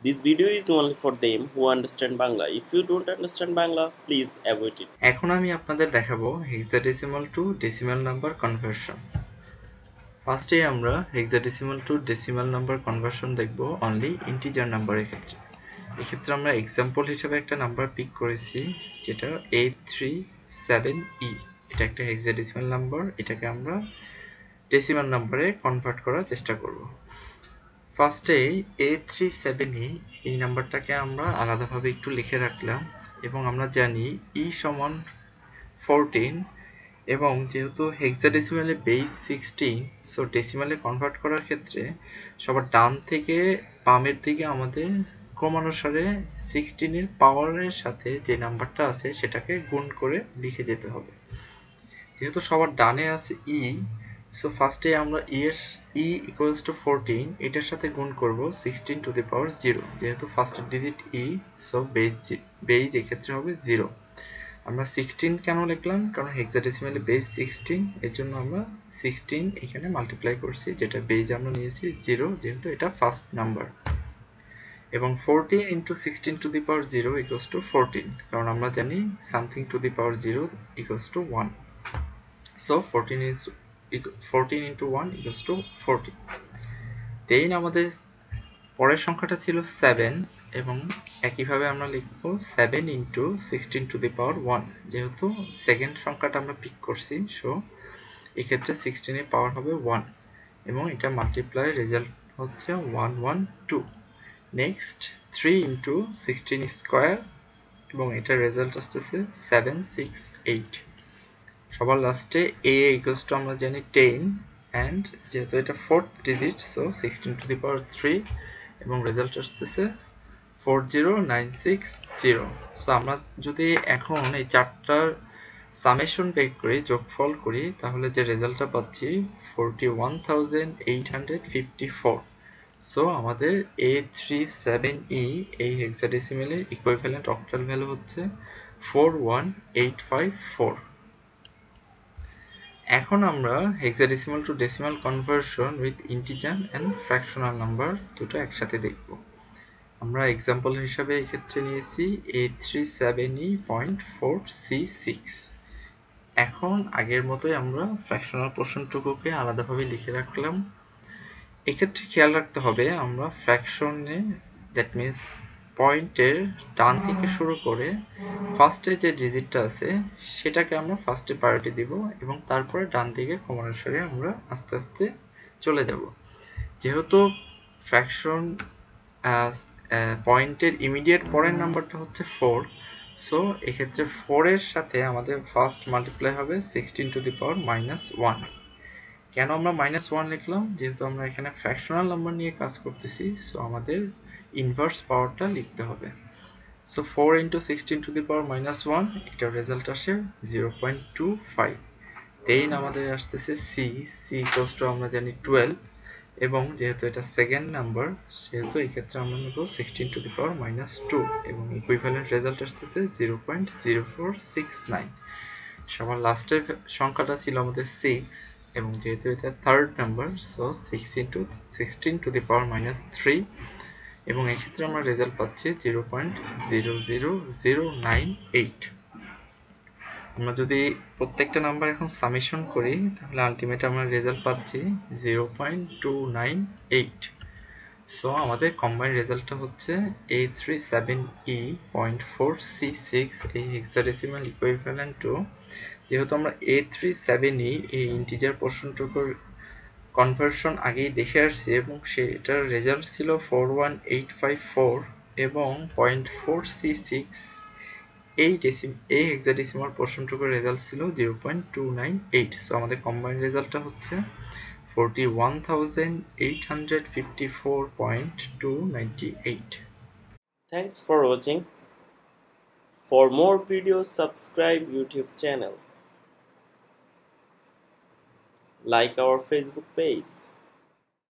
This video is only for them who understand Bangla. If you don't understand Bangla, please avoid it. এখন আমি আপনাদের দেখাবো hexadecimal two decimal number conversion. ফার্স্টে আমরা hexadecimal two decimal number conversion দেখব only integer নাম্বারের ক্ষেত্রে। এক্ষেত্রে আমরা এক্সাম্পল হিসেবে একটা নাম্বার পিক করেছি যেটা 837E। এটা একটা হেক্সাডেসিমাল নাম্বার, এটাকে আমরা ডেসিমাল নাম্বারে কনভার্ট করার চেষ্টা করব। ফার্স্টে 837E এই নাম্বারটাকে আমরা আলাদাভাবে একটু লিখে রাখলাম এবং আমরা জানি E সমান 14 এবং যেহেতু হেক্সাডেসিমালে বেস 16, সো ডেসিমালে কনভার্ট করার ক্ষেত্রে সবার ডান থেকে বামের দিকে আমাদের ক্রমানুসারে 16 এর পাওয়ারের সাথে যে নাম্বারটা আছে সেটাকে গুণ করে লিখে যেতে হবে। যেহেতু সবার ডানে আছে ই, সো ফার্স্টে আমরা ই ইকুয়ালস টু 14 এটার সাথে গুণ করব 16 টু দি পাওয়ার 0। যেহেতু ফার্স্ট ডিজিট ই, সো বেস এক্ষেত্রে হবে 0। আমরা 16 কেন লিখলাম? কারণ হেক্সাডেসিমালে বেস 16, এর জন্য আমরা 16 এখানে মাল্টিপ্লাই করছি, যেটা বেস আমরা নিয়েছি 0 যেহেতু এটা ফার্স্ট নাম্বার। এবং 14 into 16 to the power 0 equals to 14, কারণ আমরা জানি something to the power 0 equals to 1। So 14 into 1 equals to 14। দেন আমাদের পরের সংখ্যাটা ছিল 7 এবং একইভাবে আমরা লিখব 7 ইন্টু 16 টু দি পাওয়ার 1। যেহেতু সেকেন্ড সংখ্যাটা আমরা পিক করছি, সো এক্ষেত্রে 16 এর পাওয়ার হবে 1 এবং এটা মাল্টিপ্লাই রেজাল্ট হচ্ছে 112। নেক্সট 3 ইন্টু 16 স্কোয়ার এবং এটার রেজাল্ট আসতেছে 768। সবার লাস্টে a ইকুয়ালস টু আমরা জানি 10 অ্যান্ড যেহেতু এটা fourth digit, so 16 to the power 3 এবং রেজাল্ট আসতেছে 40960। সো আমরা যদি এখন এই চারটার সামেশন বের করি, যোগফল করি, তাহলে যে রেজাল্টটা পাচ্ছি 41,854। সো আমাদের A37E এই হেক্সাডেসিমেলের ইকুইভ্যালেন্ট অক্টাল ভ্যালু হচ্ছে 41854। এখন আমরা hexadecimal two decimal conversion with integer and fractional number দুটো একসাথে দেখব। আমরা এক্সাম্পল হিসাবে এক্ষেত্রে নিয়েছি 837E.4C6। এখন আগের মতোই আমরা ফ্র্যাকশনাল পোর্শনটুকুকে আলাদাভাবে লিখে রাখলাম। এক্ষেত্রে খেয়াল রাখতে হবে আমরা ফ্র্যাকশনে, দ্যাট মিনস পয়েন্টের ডান থেকে শুরু করে ফার্স্টে যে ডিজিটটা আছে সেটাকে আমরা ফার্স্টে প্রায়োরিটি দিব এবং তারপরে ডান দিকে ক্রমানুসারে আমরা আস্তে আস্তে চলে যাব। যেহেতু ফ্র্যাকশন পয়েন্টের ইমিডিয়েট পরের নাম্বারটা হচ্ছে 4, সো এক্ষেত্রে 4 এর সাথে আমাদের ফার্স্ট মাল্টিপ্লাই হবে 16 টু দি পাওয়ার -1। কেন আমরা -1 লিখলাম? যেহেতু আমরা এখানে ফ্র্যাকশনাল নাম্বার নিয়ে কাজ করতেছি, সো আমাদের ইনভার্স পাওয়ারটা লিখতে হবে। সো 4 ইন্টু 16 টু দি পাওয়ার -1, এটার রেজাল্ট আসে 0.25। দেন আমাদের আসতেছে সি ইকুয়ালস টু আমরা জানি 12 এবং যেহেতু এটা সেকেন্ড নাম্বার সেহেতু এই ক্ষেত্রে আমরা নেব 16 টু দি পাওয়ার -2 এবং ইকুইভ্যালেন্ট রেজাল্ট আসতেছে 0.0469। সবার লাস্টের সংখ্যাটা ছিল আমাদের 6 এবং যেহেতু এটা third number, so 6 into 16 to the power -3 এবং এক্ষেত্রে আমরা রেজাল্ট পাচ্ছি 0.00098। আমরা যদি প্রত্যেকটা নাম্বার এখন সামেশন করি তাহলে আলটিমেট আমরা রেজাল্ট পাচ্ছি 0.298। সো আমাদের কম্বাইন্ড রেজাল্টটা হচ্ছে A37E.4C6 এই হেক্সাডেসিমাল ইকুইভ্যালেন্ট টু, যেহেতু আমরা A37E এই ইন্টিজার পোর্শনটুকুর কনভার্সন আগেই দেখে আসছি এবং সেটার রেজাল্ট ছিল 41854 এবং 0.4C6 এই হেক্সাডেসিমাল পোর্শনটুকুর রেজাল্ট ছিল 0.298। সো আমাদের কম্বাইন্ড রেজাল্টটা হচ্ছে 41,854.298। Thanks for watching. For more videos, subscribe YouTube channel. Like our Facebook page.